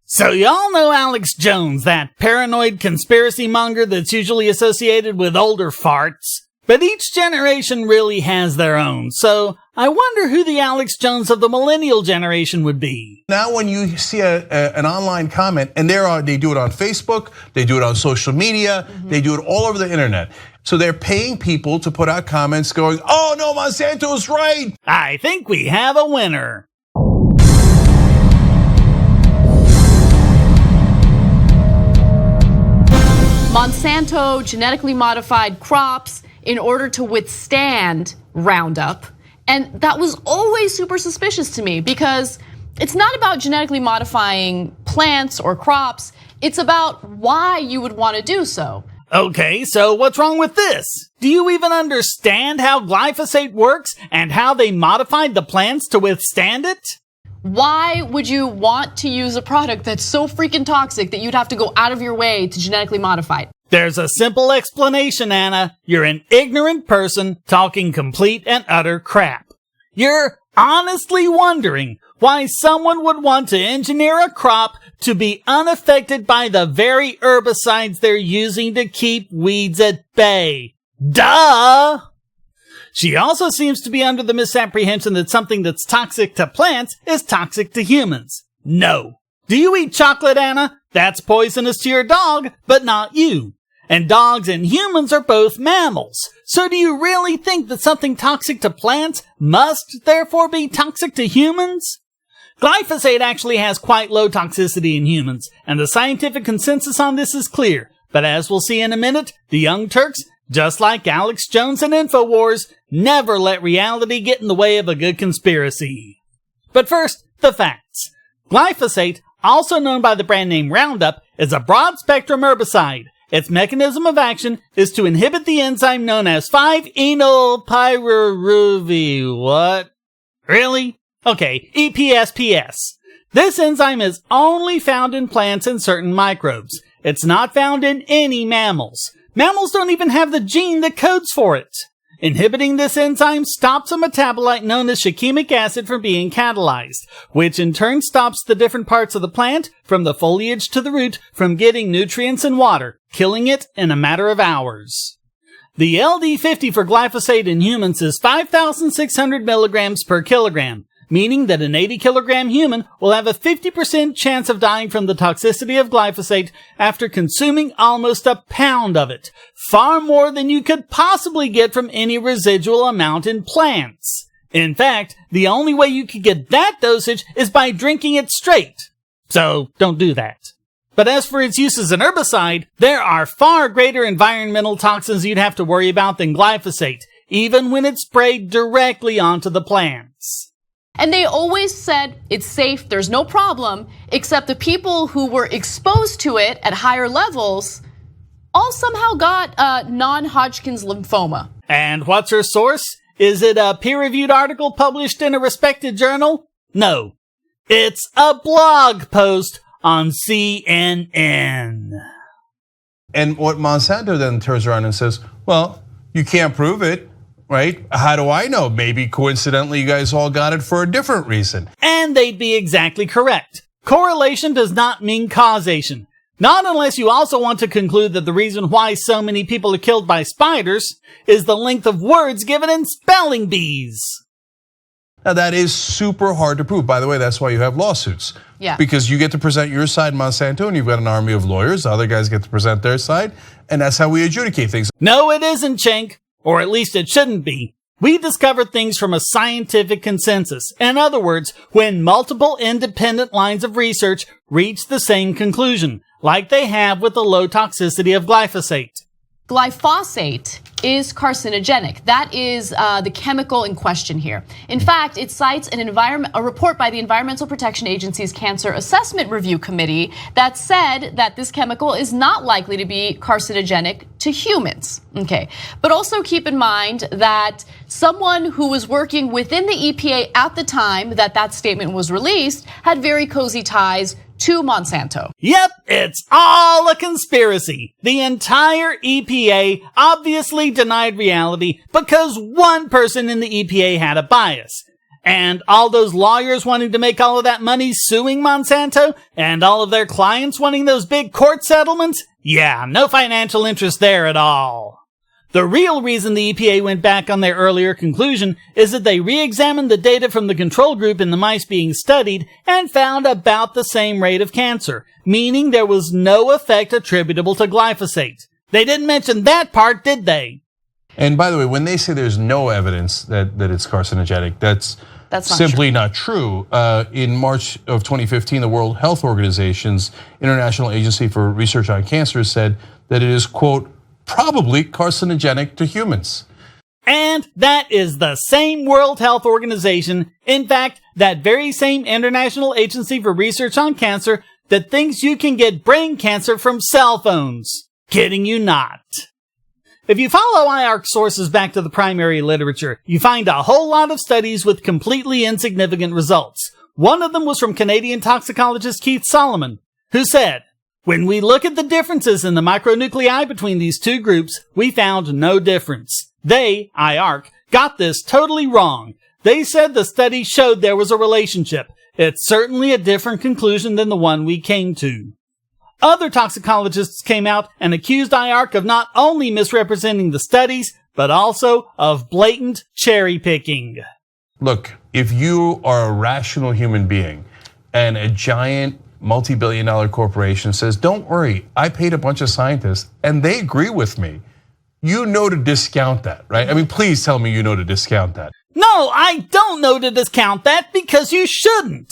So y'all know Alex Jones, that paranoid conspiracy monger that's usually associated with older farts. But each generation really has their own, so I wonder who the Alex Jones of the millennial generation would be. Now when you see an online comment, and they do it on Facebook, they do it on social media, they do it all over the internet. So they're paying people to put out comments going, oh no, Monsanto's right. I think we have a winner. Monsanto genetically modified crops in order to withstand Roundup. And that was always super suspicious to me because it's not about genetically modifying plants or crops. It's about why you would want to do so. Okay, so what's wrong with this? Do you even understand how glyphosate works and how they modified the plants to withstand it? Why would you want to use a product that's so freaking toxic that you'd have to go out of your way to genetically modify it? There's a simple explanation, Anna. You're an ignorant person talking complete and utter crap. You're honestly wondering why someone would want to engineer a crop to be unaffected by the very herbicides they're using to keep weeds at bay. Duh! She also seems to be under the misapprehension that something that's toxic to plants is toxic to humans. No. Do you eat chocolate, Anna? That's poisonous to your dog, but not you. And dogs and humans are both mammals. So do you really think that something toxic to plants must therefore be toxic to humans? Glyphosate actually has quite low toxicity in humans, and the scientific consensus on this is clear. But as we'll see in a minute, the Young Turks, just like Alex Jones and InfoWars, never let reality get in the way of a good conspiracy. But first, the facts. Glyphosate, also known by the brand name Roundup, is a broad-spectrum herbicide. Its mechanism of action is to inhibit the enzyme known as 5-enolpyruvate. What? Really? Okay, EPSPS. This enzyme is only found in plants and certain microbes. It's not found in any mammals. Mammals don't even have the gene that codes for it. Inhibiting this enzyme stops a metabolite known as shikimic acid from being catalyzed, which in turn stops the different parts of the plant, from the foliage to the root, from getting nutrients and water, killing it in a matter of hours. The LD50 for glyphosate in humans is 5,600 milligrams per kilogram, meaning that an 80-kilogram human will have a 50% chance of dying from the toxicity of glyphosate after consuming almost a pound of it, far more than you could possibly get from any residual amount in plants. In fact, the only way you could get that dosage is by drinking it straight. So don't do that. But as for its use as an herbicide, there are far greater environmental toxins you'd have to worry about than glyphosate, even when it's sprayed directly onto the plants. And they always said it's safe, there's no problem, except the people who were exposed to it at higher levels all somehow got non-Hodgkin's lymphoma. And what's her source? Is it a peer-reviewed article published in a respected journal? No. It's a blog post on CNN. And what Monsanto then turns around and says, well, you can't prove it. Right? How do I know? Maybe coincidentally you guys all got it for a different reason. And they'd be exactly correct. Correlation does not mean causation. Not unless you also want to conclude that the reason why so many people are killed by spiders is the length of words given in spelling bees. Now that is super hard to prove. By the way, that's why you have lawsuits. Yeah. Because you get to present your side, Monsanto, and you've got an army of lawyers. The other guys get to present their side, and that's how we adjudicate things. No, it isn't, Cenk. Or at least it shouldn't be. We discover things from a scientific consensus. In other words, when multiple independent lines of research reach the same conclusion, like they have with the low toxicity of glyphosate. Glyphosate is carcinogenic. That is the chemical in question here. In fact, it cites a report by the Environmental Protection Agency's Cancer Assessment Review Committee that said that this chemical is not likely to be carcinogenic to humans. Okay, but also keep in mind that someone who was working within the EPA at the time that that statement was released had very cozy ties to Monsanto. Yep, it's all a conspiracy. The entire EPA obviously denied reality because one person in the EPA had a bias. And all those lawyers wanting to make all of that money suing Monsanto, and all of their clients wanting those big court settlements? Yeah, no financial interest there at all. The real reason the EPA went back on their earlier conclusion is that they re-examined the data from the control group in the mice being studied and found about the same rate of cancer, meaning there was no effect attributable to glyphosate. They didn't mention that part, did they? And by the way, when they say there's no evidence that it's carcinogenic, that's simply not true. In March of 2015, the World Health Organization's International Agency for Research on Cancer said that it is, quote, probably carcinogenic to humans. And that is the same World Health Organization, in fact, that very same International Agency for Research on Cancer that thinks you can get brain cancer from cell phones. Kidding you not. If you follow IARC sources back to the primary literature, you find a whole lot of studies with completely insignificant results. One of them was from Canadian toxicologist Keith Solomon, who said, "When we look at the differences in the micronuclei between these two groups, we found no difference. They, IARC, got this totally wrong. They said the study showed there was a relationship. It's certainly a different conclusion than the one we came to." Other toxicologists came out and accused IARC of not only misrepresenting the studies, but also of blatant cherry picking. Look, if you are a rational human being and a giant multi-billion-dollar corporation says, don't worry, I paid a bunch of scientists and they agree with me, you know to discount that, right? I mean, please tell me you know to discount that. No, I don't know to discount that because you shouldn't.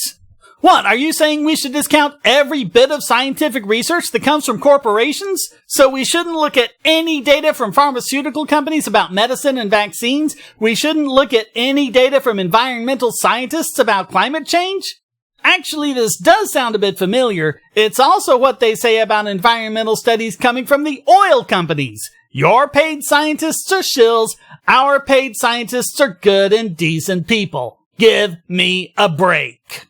What, are you saying we should discount every bit of scientific research that comes from corporations? So we shouldn't look at any data from pharmaceutical companies about medicine and vaccines? We shouldn't look at any data from environmental scientists about climate change? Actually, this does sound a bit familiar. It's also what they say about environmental studies coming from the oil companies. Your paid scientists are shills. Our paid scientists are good and decent people. Give me a break.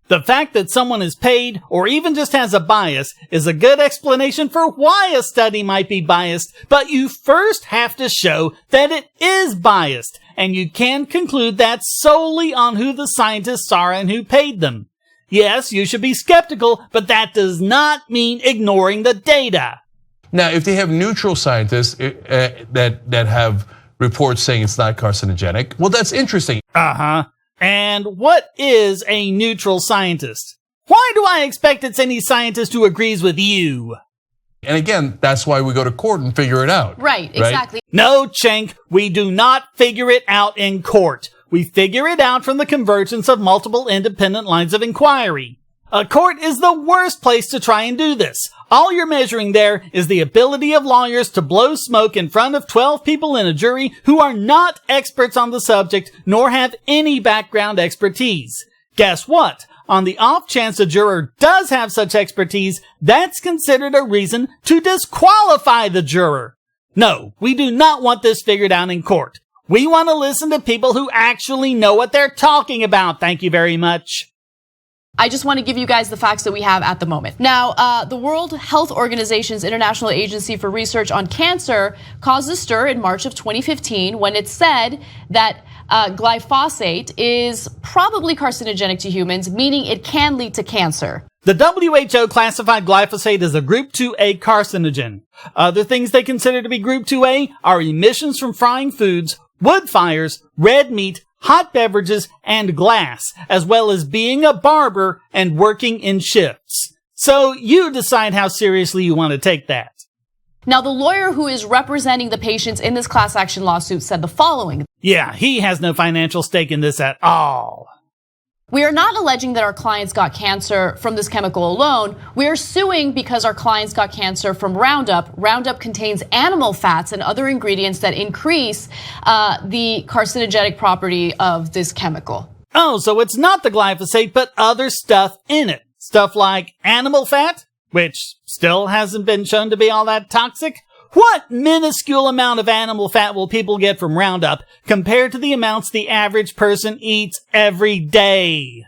The fact that someone is paid or even just has a bias is a good explanation for why a study might be biased, but you first have to show that it is biased, and you can conclude that solely on who the scientists are and who paid them. Yes, you should be skeptical, but that does not mean ignoring the data. Now, if they have neutral scientists that have reports saying it's not carcinogenic, well, that's interesting. And what is a neutral scientist? Why do I expect it's any scientist who agrees with you? And again, that's why we go to court and figure it out. Right, exactly. No, Cenk, we do not figure it out in court. We figure it out from the convergence of multiple independent lines of inquiry. A court is the worst place to try and do this. All you're measuring there is the ability of lawyers to blow smoke in front of 12 people in a jury who are not experts on the subject nor have any background expertise. Guess what? On the off chance a juror does have such expertise, that's considered a reason to disqualify the juror. No, we do not want this figured out in court. We want to listen to people who actually know what they're talking about. Thank you very much. I just want to give you guys the facts that we have at the moment. Now, the World Health Organization's International Agency for Research on Cancer caused a stir in March of 2015 when it said that glyphosate is probably carcinogenic to humans, meaning it can lead to cancer. The WHO classified glyphosate as a Group 2A carcinogen. Other things they consider to be Group 2A are emissions from frying foods, wood fires, red meat, hot beverages, and glass, as well as being a barber and working in shifts. So you decide how seriously you want to take that. Now, the lawyer who is representing the patients in this class action lawsuit said the following. Yeah, he has no financial stake in this at all. We are not alleging that our clients got cancer from this chemical alone. We are suing because our clients got cancer from Roundup. Roundup contains animal fats and other ingredients that increase the carcinogenic property of this chemical. Oh, so it's not the glyphosate, but other stuff in it. Stuff like animal fat, which still hasn't been shown to be all that toxic. What minuscule amount of animal fat will people get from Roundup compared to the amounts the average person eats every day?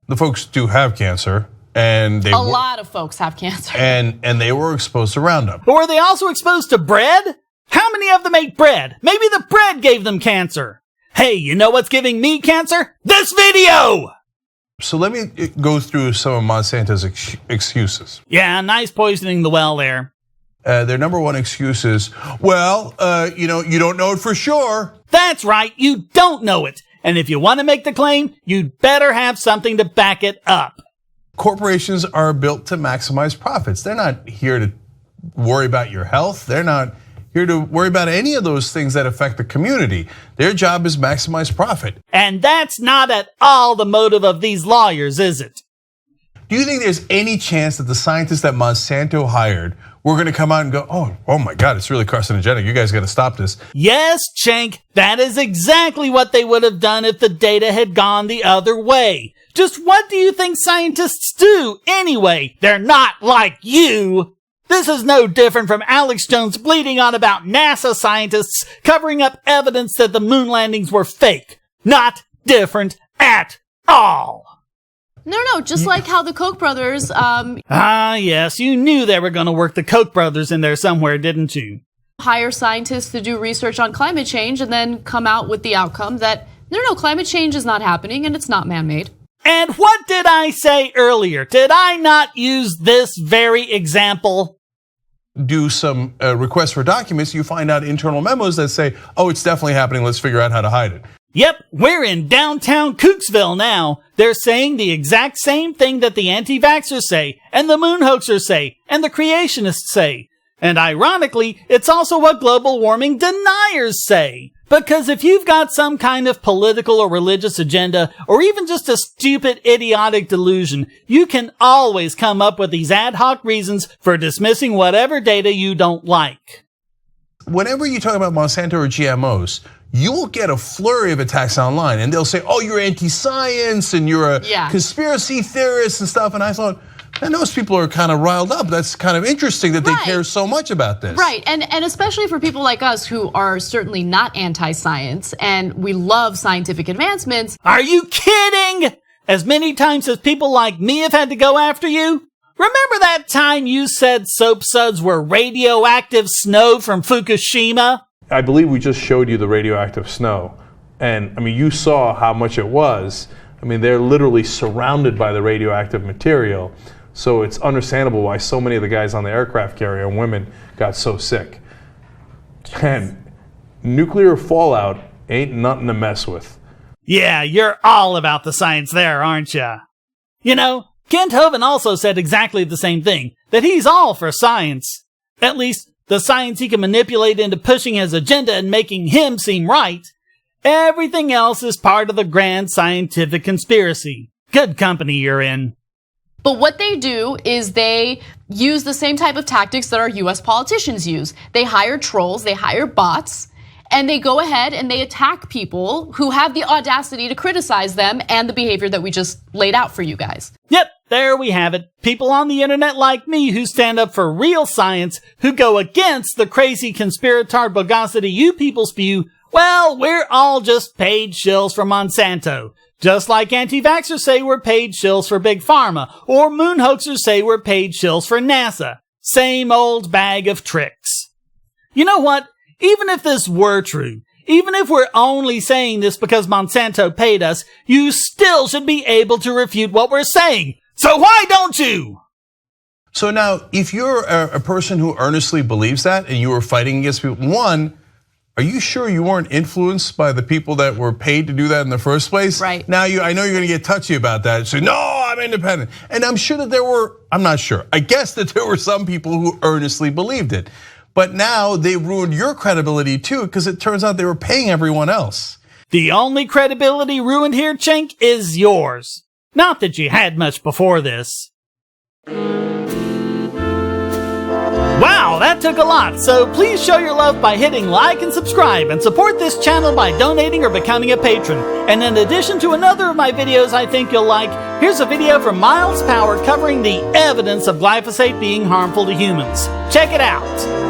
The folks do have cancer, and a lot of folks have cancer. And they were exposed to Roundup. But were they also exposed to bread? How many of them ate bread? Maybe the bread gave them cancer. Hey, you know what's giving me cancer? This video! So let me go through some of Monsanto's excuses. Yeah, nice poisoning the well there. Their number one excuse is, well, you don't know it for sure. That's right, you don't know it. And if you want to make the claim, you'd better have something to back it up. Corporations are built to maximize profits. They're not here to worry about your health. They're not here to worry about any of those things that affect the community. Their job is maximize profit. And that's not at all the motive of these lawyers, is it? Do you think there's any chance that the scientists that Monsanto hired were going to come out and go, oh my God, it's really carcinogenic. You guys got to stop this. Yes, Cenk, that is exactly what they would have done if the data had gone the other way. Just what do you think scientists do anyway? They're not like you. This is no different from Alex Jones bleating on about NASA scientists covering up evidence that the moon landings were fake. Not different at all. No, just like how the Koch brothers, yes, you knew they were going to work the Koch brothers in there somewhere, didn't you? hire scientists to do research on climate change and then come out with the outcome that no, climate change is not happening and it's not man-made. And what did I say earlier? Did I not use this very example? Do some requests for documents, you find out internal memos that say, oh, it's definitely happening, let's figure out how to hide it. Yep, we're in downtown Kooksville now. They're saying the exact same thing that the anti-vaxxers say, and the moon hoaxers say, and the creationists say. And ironically, it's also what global warming deniers say. Because if you've got some kind of political or religious agenda, or even just a stupid, idiotic delusion, you can always come up with these ad hoc reasons for dismissing whatever data you don't like. Whenever you talk about Monsanto or GMOs, you will get a flurry of attacks online, and they'll say, oh, you're anti-science, and you're a conspiracy theorist and stuff, and I thought, man, those people are kind of riled up. That's kind of interesting that they care so much about this. Right, and especially for people like us who are certainly not anti-science, and we love scientific advancements. Are you kidding? As many times as people like me have had to go after you? Remember that time you said soap suds were radioactive snow from Fukushima? I believe we just showed you the radioactive snow. And I mean, you saw how much it was. I mean, they're literally surrounded by the radioactive material. So it's understandable why so many of the guys on the aircraft carrier and women got so sick. And nuclear fallout ain't nothing to mess with. Yeah, you're all about the science there, aren't ya? You know, Kent Hovind also said exactly the same thing, that he's all for science. At least, the science he can manipulate into pushing his agenda and making him seem right. Everything else is part of the grand scientific conspiracy. Good company you're in. But what they do is they use the same type of tactics that our US politicians use. They hire trolls, they hire bots, and they go ahead and they attack people who have the audacity to criticize them and the behavior that we just laid out for you guys. Yep, there we have it. People on the internet like me who stand up for real science, who go against the crazy conspiratard bogosity you people spew. Well, we're all just paid shills for Monsanto. Just like anti-vaxxers say we're paid shills for Big Pharma, or moon hoaxers say we're paid shills for NASA. Same old bag of tricks. You know what? Even if this were true, even if we're only saying this because Monsanto paid us, you still should be able to refute what we're saying. So why don't you? So now, if you're a person who earnestly believes that and you were fighting against people, one, are you sure you weren't influenced by the people that were paid to do that in the first place? Right. Now, I know you're going to get touchy about that. Say, no, I'm independent. And I'm sure that I'm not sure. I guess that there were some people who earnestly believed it. But now they ruined your credibility too, because it turns out they were paying everyone else. The only credibility ruined here, Cenk, is yours. Not that you had much before this. Wow, that took a lot, so please show your love by hitting like and subscribe, and support this channel by donating or becoming a patron. And in addition to another of my videos I think you'll like, here's a video from Miles Power covering the evidence of glyphosate being harmful to humans. Check it out.